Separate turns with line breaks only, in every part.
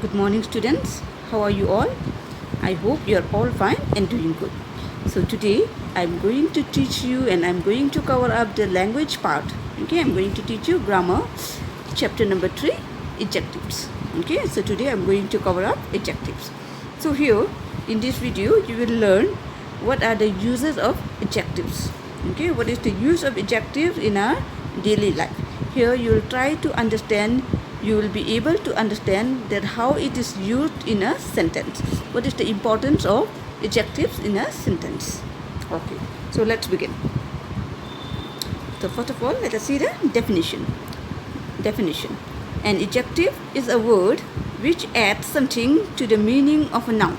Good morning, students. How are you all? I hope you are all fine and doing good. So today I'm going to teach you and I'm going to cover up the language part. Okay, I'm going to teach you grammar, chapter number 3, adjectives. Okay, so today I'm going to cover up adjectives. So here in this video you will learn what are the uses of adjectives. Okay, what is the use of adjectives in our daily life. Here you will try to understand, you will be able to understand that how it is used in a sentence. What is the importance of adjectives in a sentence? Okay, so let's begin. So first of all, let us see the definition. Definition. An adjective is a word which adds something to the meaning of a noun.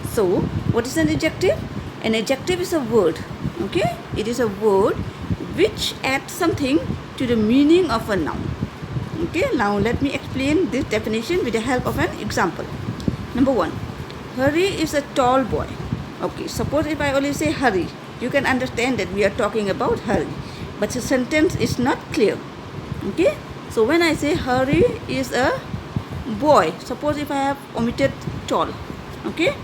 So, what is an adjective? An adjective is a word. Okay, it is a word which adds something to the meaning of a noun. Okay, now let me explain this definition with the help of an example. Number 1, Hari is a tall boy. Okay, suppose if I only say Hari, you can understand that we are talking about Hari, but the sentence is not clear. Okay, so when I say Hari is a boy, suppose if I have omitted tall, okay,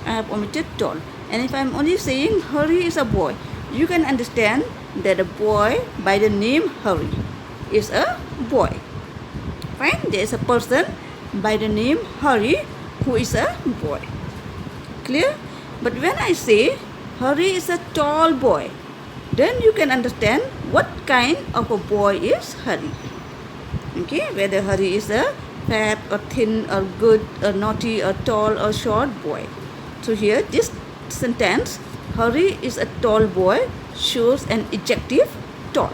I have omitted tall, and if I am only saying Hari is a boy, you can understand that a boy by the name Hari is a boy. Fine, there is a person by the name Hari who is a boy. Clear? But when I say Hari is a tall boy, then you can understand what kind of a boy is Hari. Okay, whether Hari is a fat or thin or good or naughty or tall or short boy. So here this sentence, Hari is a tall boy, shows an adjective tall.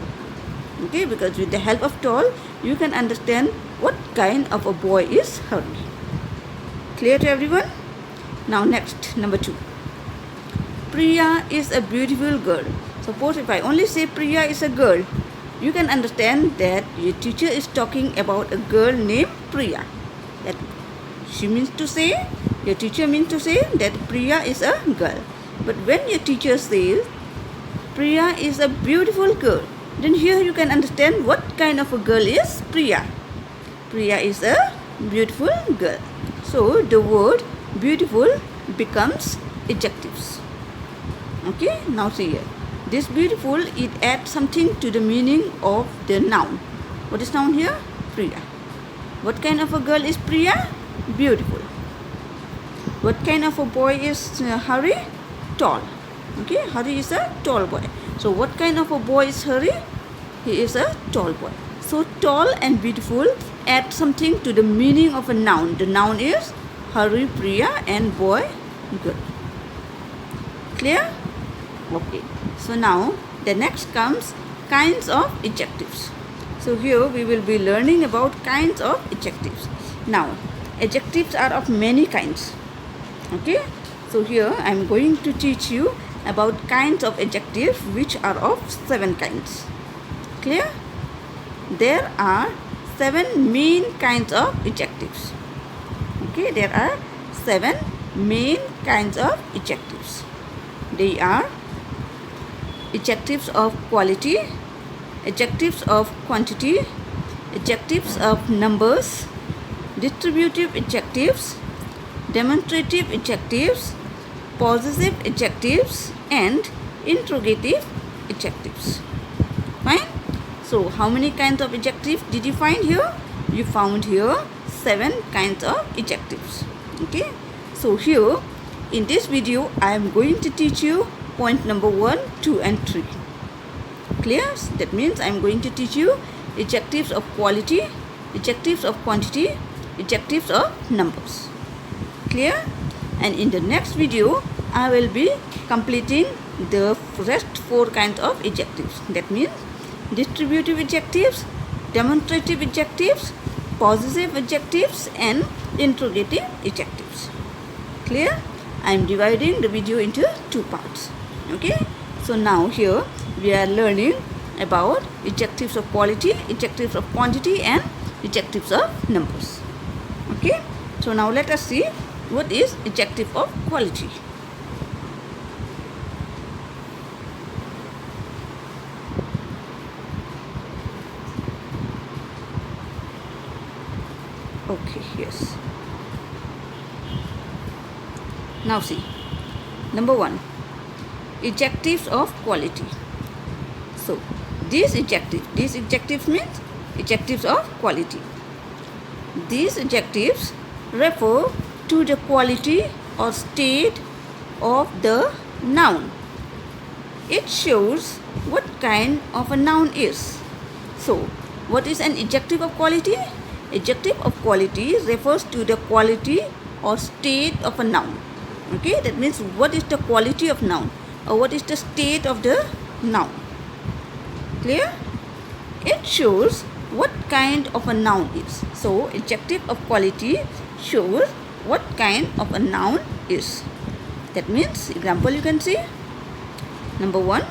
Okay, because with the help of tall, you can understand what kind of a boy is Hari. Clear to everyone? Now next, number 2. Priya is a beautiful girl. Suppose if I only say Priya is a girl, you can understand that your teacher is talking about a girl named Priya. That she means to say, your teacher means to say that Priya is a girl. But when your teacher says Priya is a beautiful girl, then here you can understand what kind of a girl is Priya. Priya is a beautiful girl. So the word beautiful becomes adjectives. Okay, now see here. This beautiful, it adds something to the meaning of the noun. What is noun here? Priya. What kind of a girl is Priya? Beautiful. What kind of a boy is Hari? Tall. Okay, Hari is a tall boy. So what kind of a boy is Hari? He is a tall boy. So tall and beautiful add something to the meaning of a noun. The noun is Hari, Priya, and boy, girl. Clear? Okay. So now the next comes kinds of adjectives. So here we will be learning about kinds of adjectives. Now adjectives are of many kinds. Okay. So here I am going to teach you about kinds of adjectives, which are of 7 kinds. Clear? There are 7 main kinds of adjectives. Okay, there are 7 main kinds of adjectives. They are adjectives of quality, adjectives of quantity, adjectives of numbers, distributive adjectives, demonstrative adjectives, possessive adjectives, and interrogative adjectives. Fine? So how many kinds of adjectives did you find here? You found here 7 kinds of adjectives. Okay? So here in this video I am going to teach you point number 1, 2 and 3. Clear? That means I am going to teach you adjectives of quality, adjectives of quantity, adjectives of numbers. Clear? And in the next video I will be completing the rest 4 kinds of adjectives. That means distributive adjectives, demonstrative adjectives, possessive adjectives, and interrogative adjectives. Clear? I am dividing the video into 2 parts. Okay? So now here we are learning about adjectives of quality, adjectives of quantity, and adjectives of numbers. Okay? So now let us see what is adjective of quality. Okay, yes. Now see, number 1, adjectives of quality. So these adjectives means adjectives of quality. These adjectives refer to the quality or state of the noun. It shows what kind of a noun is. So, what is an adjective of quality? Adjective of quality refers to the quality or state of a noun. Okay, that means what is the quality of noun or what is the state of the noun. Clear? It shows what kind of a noun is. So, adjective of quality shows what kind of a noun is. That means, example you can see. Number 1,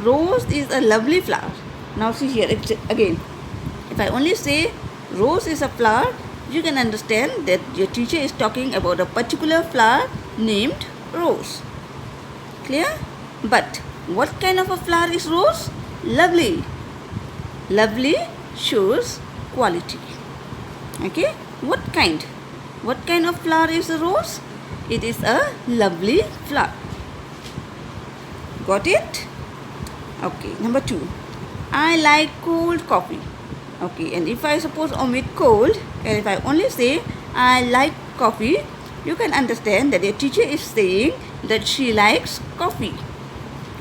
rose is a lovely flower. Now see here again. If I only say rose is a flower, you can understand that your teacher is talking about a particular flower named rose. Clear? But what kind of a flower is rose? Lovely. Lovely shows quality. Okay? What kind? What kind of flower is a rose? It is a lovely flower. Got it? Okay. Number 2, I like cold coffee. Okay, and if I suppose omit cold, and if I only say I like coffee, you can understand that the teacher is saying that she likes coffee.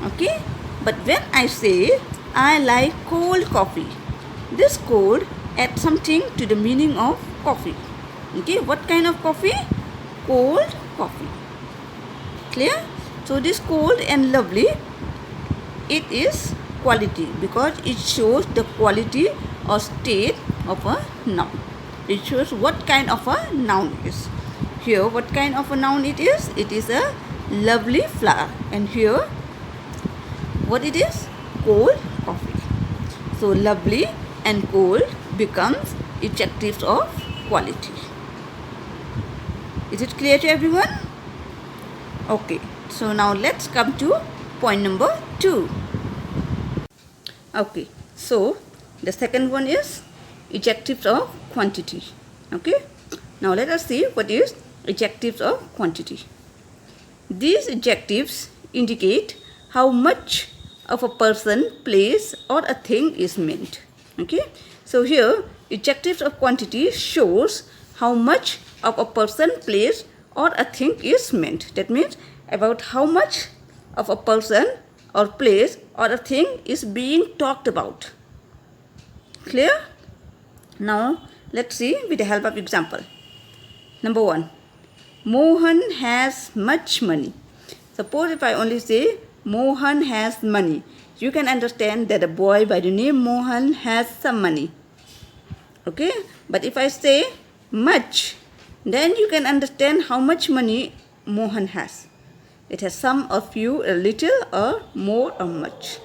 Okay, but when I say I like cold coffee, this cold adds something to the meaning of coffee. Okay, what kind of coffee? Cold coffee. Clear? So this cold and lovely, it is quality because it shows the quality or state of a noun. It shows what kind of a noun is. Here, what kind of a noun it is? It is a lovely flower. And here, what it is? Cold coffee. So, lovely and cold becomes adjectives of quality. Is it clear to everyone? Okay. So, now let's come to point number 2. Okay. So, the second one is adjectives of quantity. Okay. Now let us see what is adjectives of quantity. These adjectives indicate how much of a person, place or a thing is meant. Okay. So here adjectives of quantity shows how much of a person, place or a thing is meant. That means about how much of a person or place or a thing is being talked about. Clear? Now let's see with the help of example. Number 1, Mohan has much money. Suppose if I only say Mohan has money, you can understand that a boy by the name Mohan has some money. Okay, but if I say much, then you can understand how much money Mohan has. It has some or few, a little or more or much.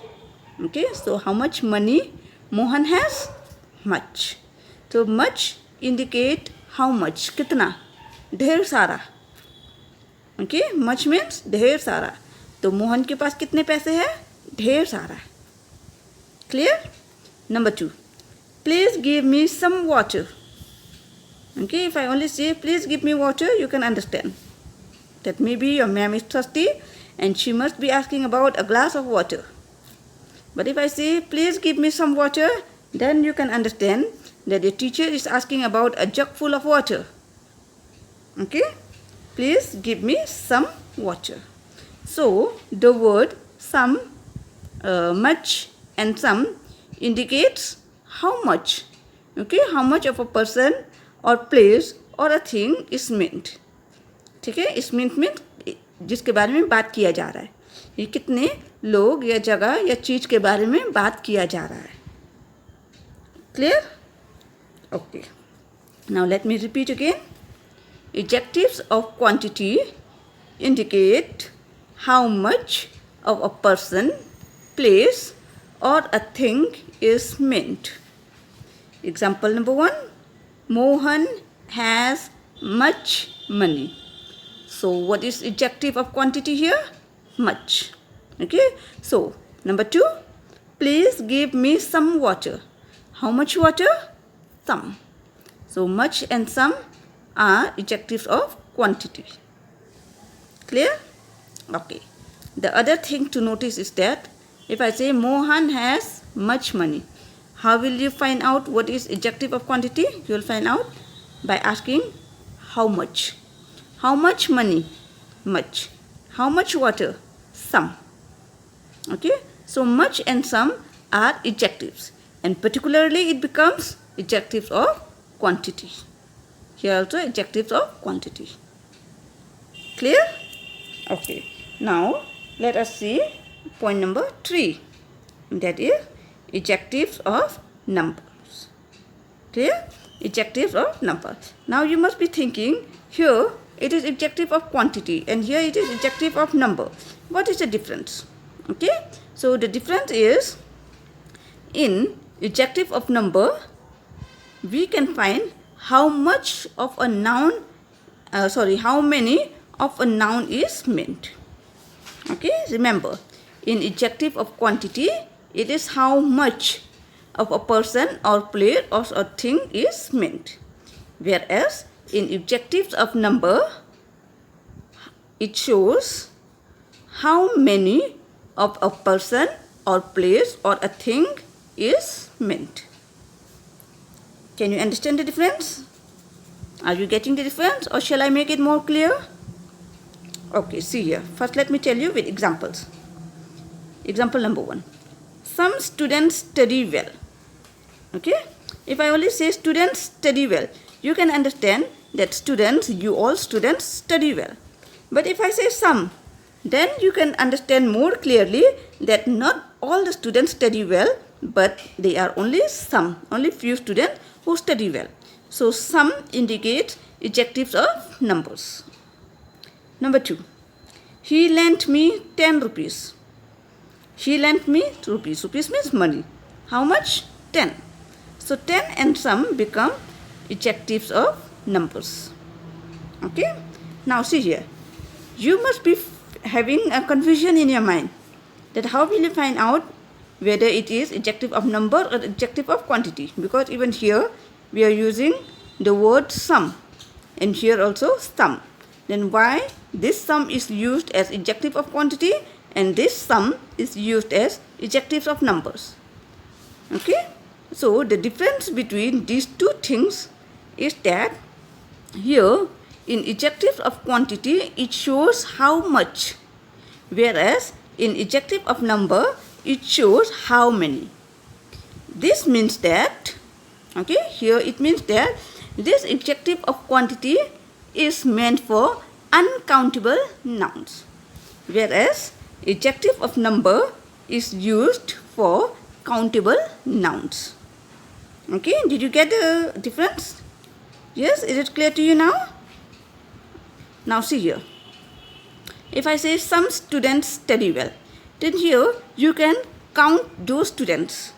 Okay, so how much money Mohan has? Much. So much indicate how much, कितना, ढेर सारा. Okay, much means ढेर सारा. तो मोहन के पास कितने पैसे हैं? ढेर सारा. Clear? Number 2, please give me some water. Okay, if I only say please give me water, you can understand that maybe your ma'am is thirsty and she must be asking about a glass of water. But if I say please give me some water, then you can understand that the teacher is asking about a jug full of water. Okay, please give me some water. So the word some, much and some indicates how much. Okay, how much of a person or place or a thing is meant. ठीक है, इस means जिसके बारे में बात किया जा रहा है. ये कितने लोग या जगह या चीज़ के बारे में बात किया जा रहा है. Clear? Okay. Now let me repeat again. Adjectives of quantity indicate how much of a person, place or a thing is meant. Example number 1. Mohan has much money. So what is adjective of quantity here? Much. Okay. So number 2. Please give me some water. How much water? Some. So much and some are adjectives of quantity. Clear? Okay. The other thing to notice is that if I say Mohan has much money, how will you find out what is adjective of quantity? You will find out by asking how much. How much money? Much. How much water? Some. Okay. So much and some are adjectives, and particularly it becomes adjectives of quantity. Here also adjectives of quantity. Clear? Okay. Now let us see point number 3. That is adjectives of numbers. Clear? Adjectives of numbers. Now you must be thinking, here it is adjective of quantity and here it is adjective of number. What is the difference? Okay. So the difference is, in adjective of number we can find how much of a noun, how many of a noun is meant. Okay, remember, in adjective of quantity it is how much of a person or place or a thing is meant, whereas in adjectives of number it shows how many of a person or place or a thing is meant. Can you understand the difference? Are you getting the difference, or shall I make it more clear? Okay, see here. First let me tell you with examples. Example number 1. Some students study well. Okay? If I only say students study well, you can understand that students, you all students study well. But if I say some, then you can understand more clearly that not all the students study well, but they are only some, only few students who study well. So some indicates adjectives of numbers. Number 2. He lent me 10 rupees. He lent me rupees. Rupees means money. How much? 10. So 10 and some become adjectives of numbers. Okay. Now see here. You must be having a confusion in your mind that how will you find out whether it is adjective of number or adjective of quantity, because even here we are using the word some and here also some. Then why this sum is used as adjective of quantity and this sum is used as adjectives of numbers? Okay. So the difference between these two things is that here in adjective of quantity it shows how much, whereas in adjective of number it shows how many. This means that, okay, here it means that this adjective of quantity is meant for uncountable nouns, whereas adjective of number is used for countable nouns. Okay, did you get the difference? Yes, is it clear to you now? Now see here. If I say some students study well, then here you can count those students.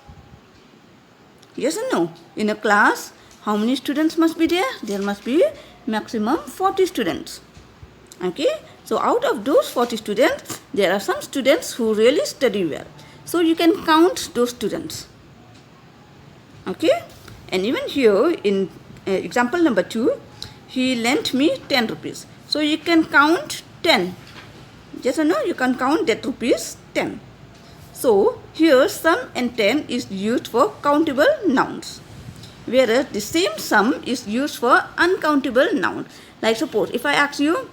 Yes or no? In a class, how many students must be there? There must be maximum 40 students. Okay, so out of those 40 students, there are some students who really study well. So you can count those students. Okay, and even here in example number 2, he lent me 10 rupees. So you can count 10. Yes or no? You can count that rupees 10. So here sum and 10 is used for countable nouns, whereas the same sum is used for uncountable noun. Like suppose if I ask you,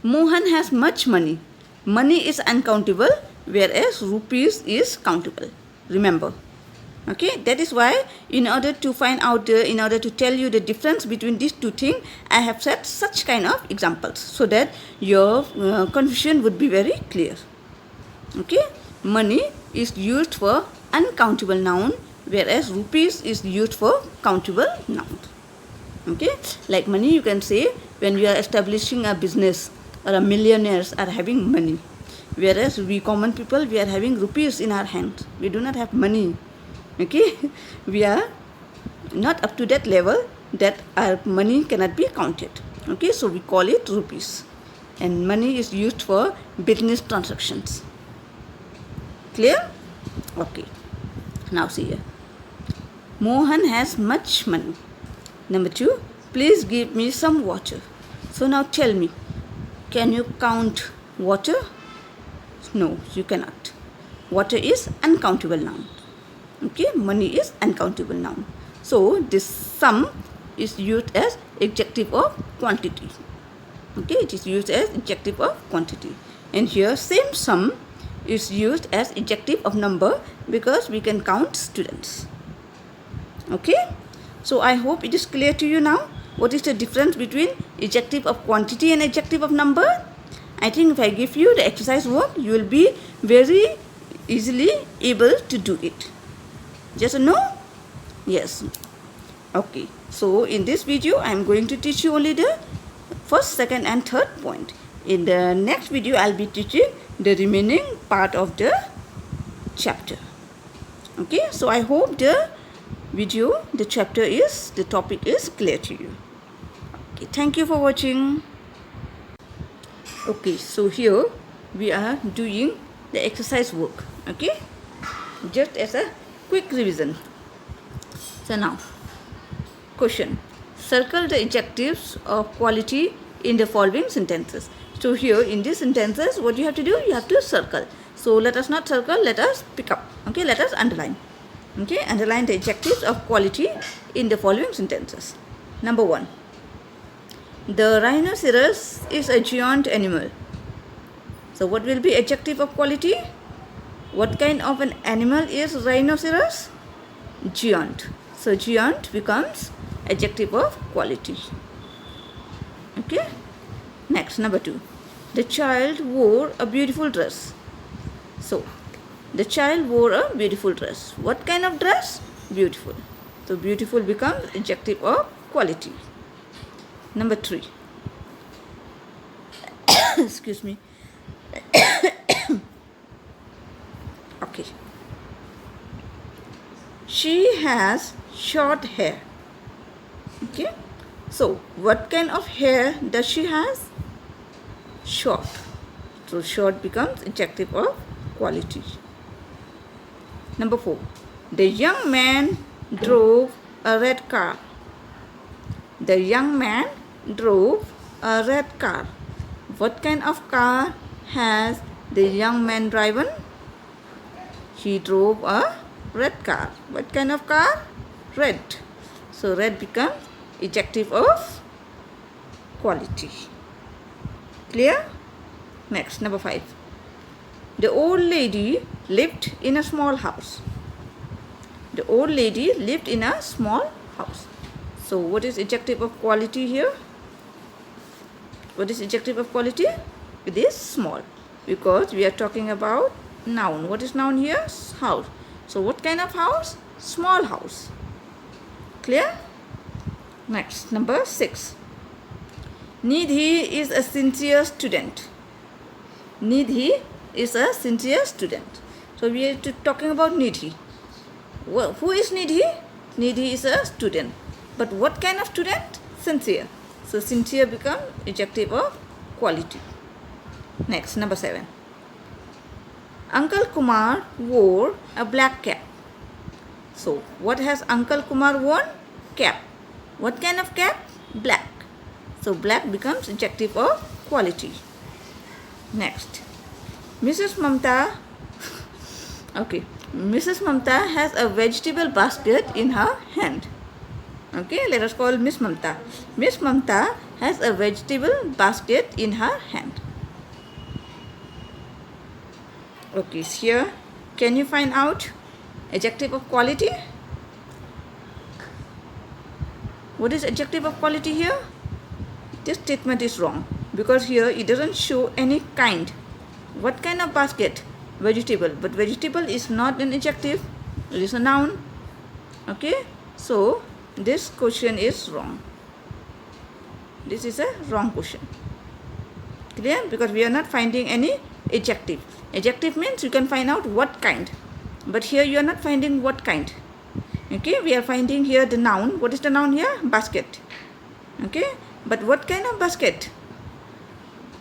Mohan has much money. Money is uncountable, whereas rupees is countable. Remember. Okay, that is why in order to find out, in order to tell you the difference between these two things, I have set such kind of examples so that your confusion would be very clear. Okay, money is used for uncountable noun, whereas rupees is used for countable noun. Okay, like money you can say when you are establishing a business or a millionaires are having money, whereas we common people, we are having rupees in our hands. We do not have money. Okay, we are not up to that level that our money cannot be counted. Okay, so we call it rupees, and money is used for business transactions. Clear? Okay, now see here. Mohan has much money. Number 2, please give me some water. So now tell me, Can you count water? No, you cannot. Water is uncountable noun. Okay, money is uncountable noun. So this sum is used as adjective of quantity. Okay, it is used as adjective of quantity. And here same sum is used as adjective of number because we can count students. Okay, so I hope it is clear to you now what is the difference between adjective of quantity and adjective of number. I think if I give you the exercise work, you will be very easily able to do it. Yes or no? Yes. Okay, so in this video I am going to teach you only the first, second and third point. In the next video I will be teaching the remaining part of the chapter. Okay, so I hope the topic is clear to you. Okay, thank you for watching. Okay, so here we are doing the exercise work. Okay, just as a quick revision. So now, question. Circle the adjectives of quality in the following sentences. So here in these sentences, what you have to do? You have to circle. So let us not circle, let us pick up. Okay, let us underline. Okay, underline the adjectives of quality in the following sentences. Number 1. The rhinoceros is a giant animal. So what will be adjective of quality? What kind of an animal is rhinoceros? Giant. So giant becomes adjective of quality. Okay. Next, number 2. The child wore a beautiful dress. So the child wore a beautiful dress. What kind of dress? Beautiful. So beautiful becomes adjective of quality. Number 3. Excuse me. Okay. She has short hair. Okay. So what kind of hair does she has? Short. So short becomes adjective of quality. Number 4. The young man drove a red car. The young man drove a red car. What kind of car has the young man driven? He drove a red car. What kind of car? Red. So red becomes adjective of quality. Clear? Next, number 5. The old lady lived in a small house. The old lady lived in a small house. So what is adjective of quality here? What is adjective of quality? It is small because we are talking about noun. What is noun here? House. So what kind of house? Small house. Clear? Next, number 6. Nidhi is a sincere student. Nidhi is a sincere student. So we are talking about Nidhi. Well, who is Nidhi? Nidhi is a student. But what kind of student? Sincere. So sincere becomes adjective of quality. Next, number 7. Uncle Kumar wore a black cap. So what has Uncle Kumar worn? Cap. What kind of cap? Black. So black becomes adjective of quality. Next, Mrs. Mamta. Okay, Mrs. Mamta has a vegetable basket in her hand. Okay, let us call Miss Mamta. Miss Mamta has a vegetable basket in her hand. Okay, here, can you find out adjective of quality? What is adjective of quality here? This statement is wrong because here it doesn't show any kind. What kind of basket? Vegetable. But vegetable is not an adjective. It is a noun. Okay, so this question is wrong. This is a wrong question. Clear? Because we are not finding any adjective. Adjective means you can find out what kind. But here you are not finding what kind. Okay, we are finding here the noun. What is the noun here? Basket. Okay, but what kind of basket?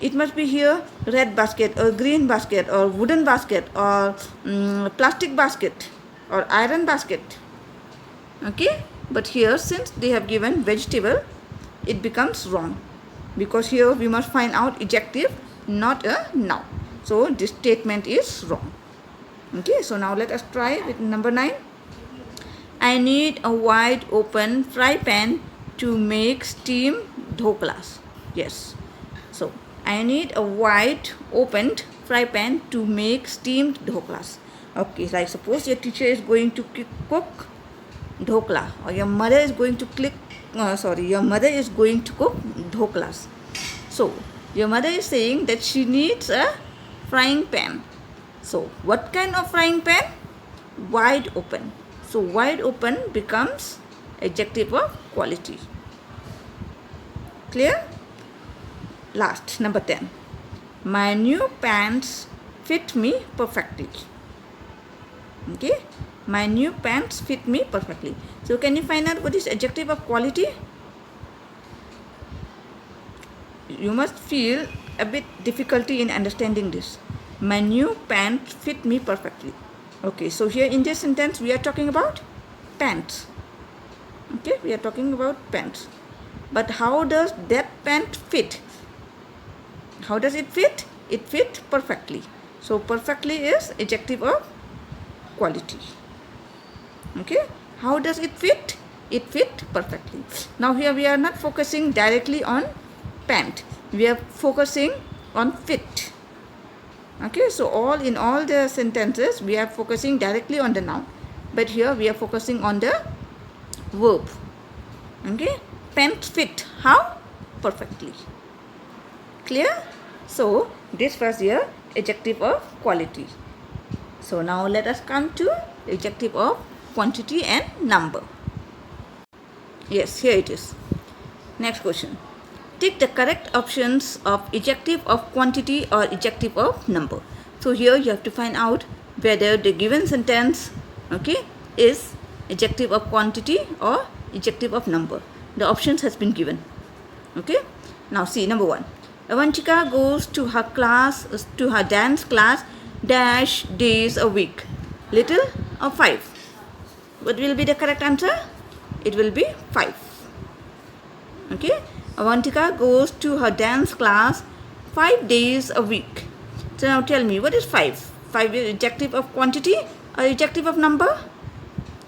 It must be here red basket or green basket or wooden basket or plastic basket or iron basket. Okay, but here since they have given vegetable, it becomes wrong. because here we must find out adjective, not a noun. So this statement is wrong. Okay, so now let us try with number 9. I need a wide open fry pan to make steamed dhoklas. Yes, so I need a wide opened fry pan to make steamed dhoklas. Okay, like suppose your teacher is going to cook dhokla, or your mother is going to your mother is going to cook dhoklas. So your mother is saying that she needs a frying pan. So what kind of frying pan? Wide open. So wide open becomes adjective of quality. Clear? Last, number 10. My new pants fit me perfectly. Okay, my new pants fit me perfectly. So can you find out what is adjective of quality? You must feel a bit difficulty in understanding this. My new pants fit me perfectly. Okay, so here in this sentence we are talking about pants. Okay, we are talking about pants. But how does that pant fit? How does it fit? It fit perfectly. So perfectly is adjective of quality. Okay, how does it fit? It fit perfectly. Now here we are not focusing directly on pant. We are focusing on fit. Okay, so in all the sentences we are focusing directly on the noun, but here we are focusing on the verb. Okay, pants fit how? Perfectly. Clear? So this was your adjective of quality. So now let us come to adjective of quantity and number. Yes, here it is. Next question. Tick the correct options of adjective of quantity or adjective of number. So here you have to find out whether the given sentence, okay, is adjective of quantity or adjective of number. The options has been given. Okay. Now see, number 1. Avantika goes to her dance class dash days a week. Little or 5? What will be the correct answer? It will be 5. Okay. Avantika goes to her dance class 5 days a week. So now tell me, what is 5? 5 is adjective of quantity or adjective of number?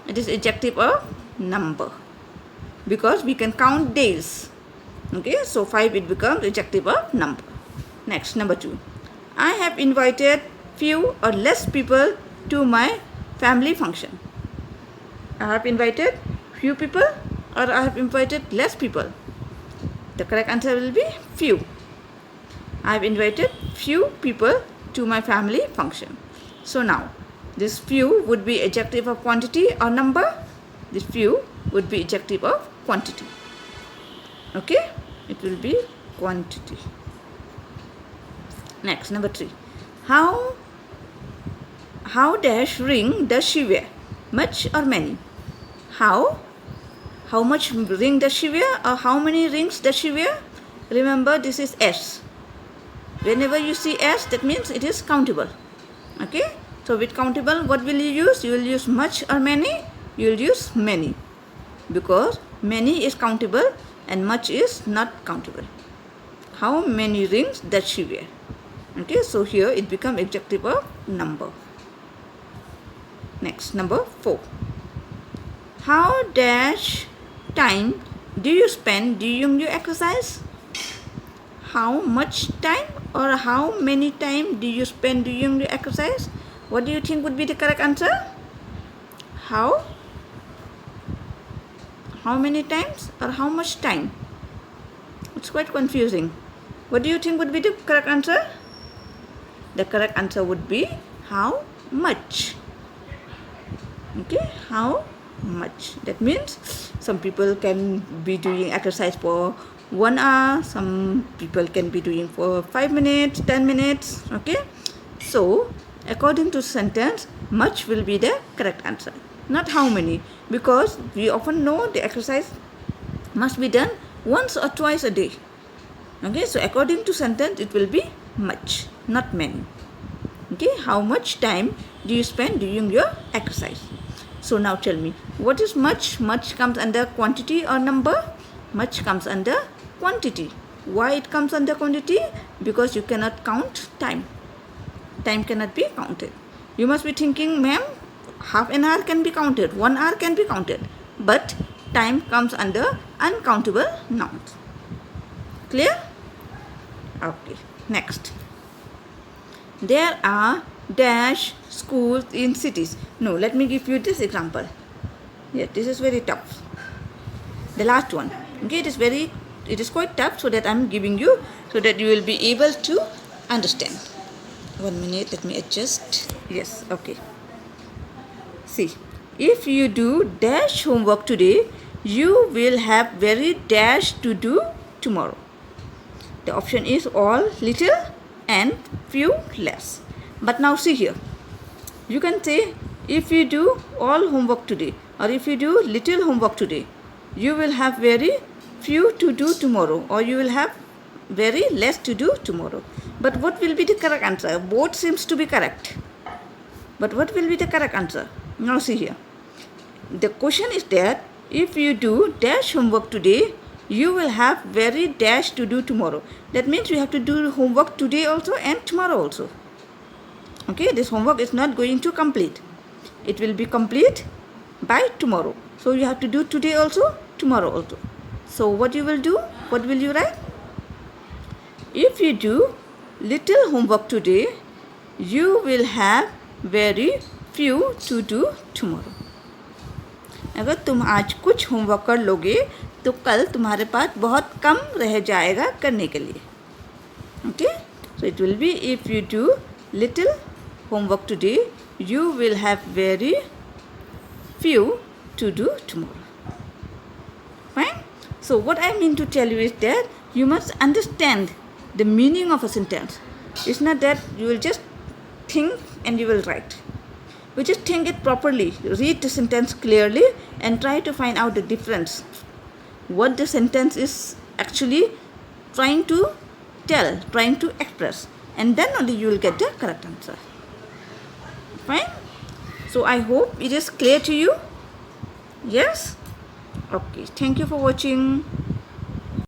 It is adjective of number, because we can count days. Okay, so 5 it becomes adjective of number. Next, number 2. I have invited few or less people to my family function. I have invited few people or I have invited less people. The correct answer will be few. I have invited few people to my family function. So now, this few would be adjective of quantity or number. This few would be adjective of quantity. Okay, it will be quantity. Next, number 3. How dash ring does she wear? Much or many? How much ring does she wear, or how many rings does she wear? Remember, this is S. Whenever you see S, that means it is countable. Okay, so with countable, what will you use? You will use much or many? You will use many, because many is countable and much is not countable. How many rings does she wear? Okay, so here it becomes adjective of number. Next, number 4. How dash time do you spend during your exercise? How much time or how many time do you spend during your exercise? What do you think would be the correct answer? How many times or how much time? It's quite confusing. What do you think would be the correct answer? The correct answer would be how much. Okay, how much. That means some people can be doing exercise for 1 hour, some people can be doing for 5 minutes, 10 minutes. Okay, so according to sentence, much will be the correct answer, not how many, because we often know the exercise must be done once or twice a day. Okay, so according to sentence, it will be much, not many. Okay, how much time do you spend during your exercise? So now tell me, what is much? Much comes under quantity or number? Much comes under quantity. Why it comes under quantity? Because you cannot count time. Time cannot be counted. You must be thinking, ma'am, half an hour can be counted, 1 hour can be counted, but time comes under uncountable nouns. Clear? Okay, next. There are dash schools in cities. No, let me give you this example. Yeah, this is very tough. The last one. Okay, it is quite tough, so that I am giving you so that you will be able to understand. 1 minute, let me adjust. Yes, okay. See, if you do dash homework today, you will have very dash to do tomorrow. The option is all little and few less. But now see here. You can say if you do all homework today or if you do little homework today, you will have very few to do tomorrow, or you will have very less to do tomorrow. But what will be the correct answer? Both seems to be correct. But what will be the correct answer? Now see here. The question is that if you do dash homework today, you will have very dash to do tomorrow. That means you have to do homework today also and tomorrow also. Okay, this homework is not going to complete. It will be complete by tomorrow. So you have to do today also, tomorrow also. So what you will do? What will you write? If you do little homework today, you will have very few to do tomorrow. अगर तुम आज कुछ homework कर लोगे तो कल तुम्हारे पास बहुत कम रह जाएगा करने के लिए. Okay, so it will be if you do little homework today, you will have very few to do tomorrow. Fine. So what I mean to tell you is that you must understand the meaning of a sentence. It's not that you will just think and you will write. You just think it properly, read the sentence clearly and try to find out the difference. What the sentence is actually trying to tell, trying to express. And then only you will get the correct answer. Fine? So I hope it is clear to you. Yes? Okay. Thank you for watching.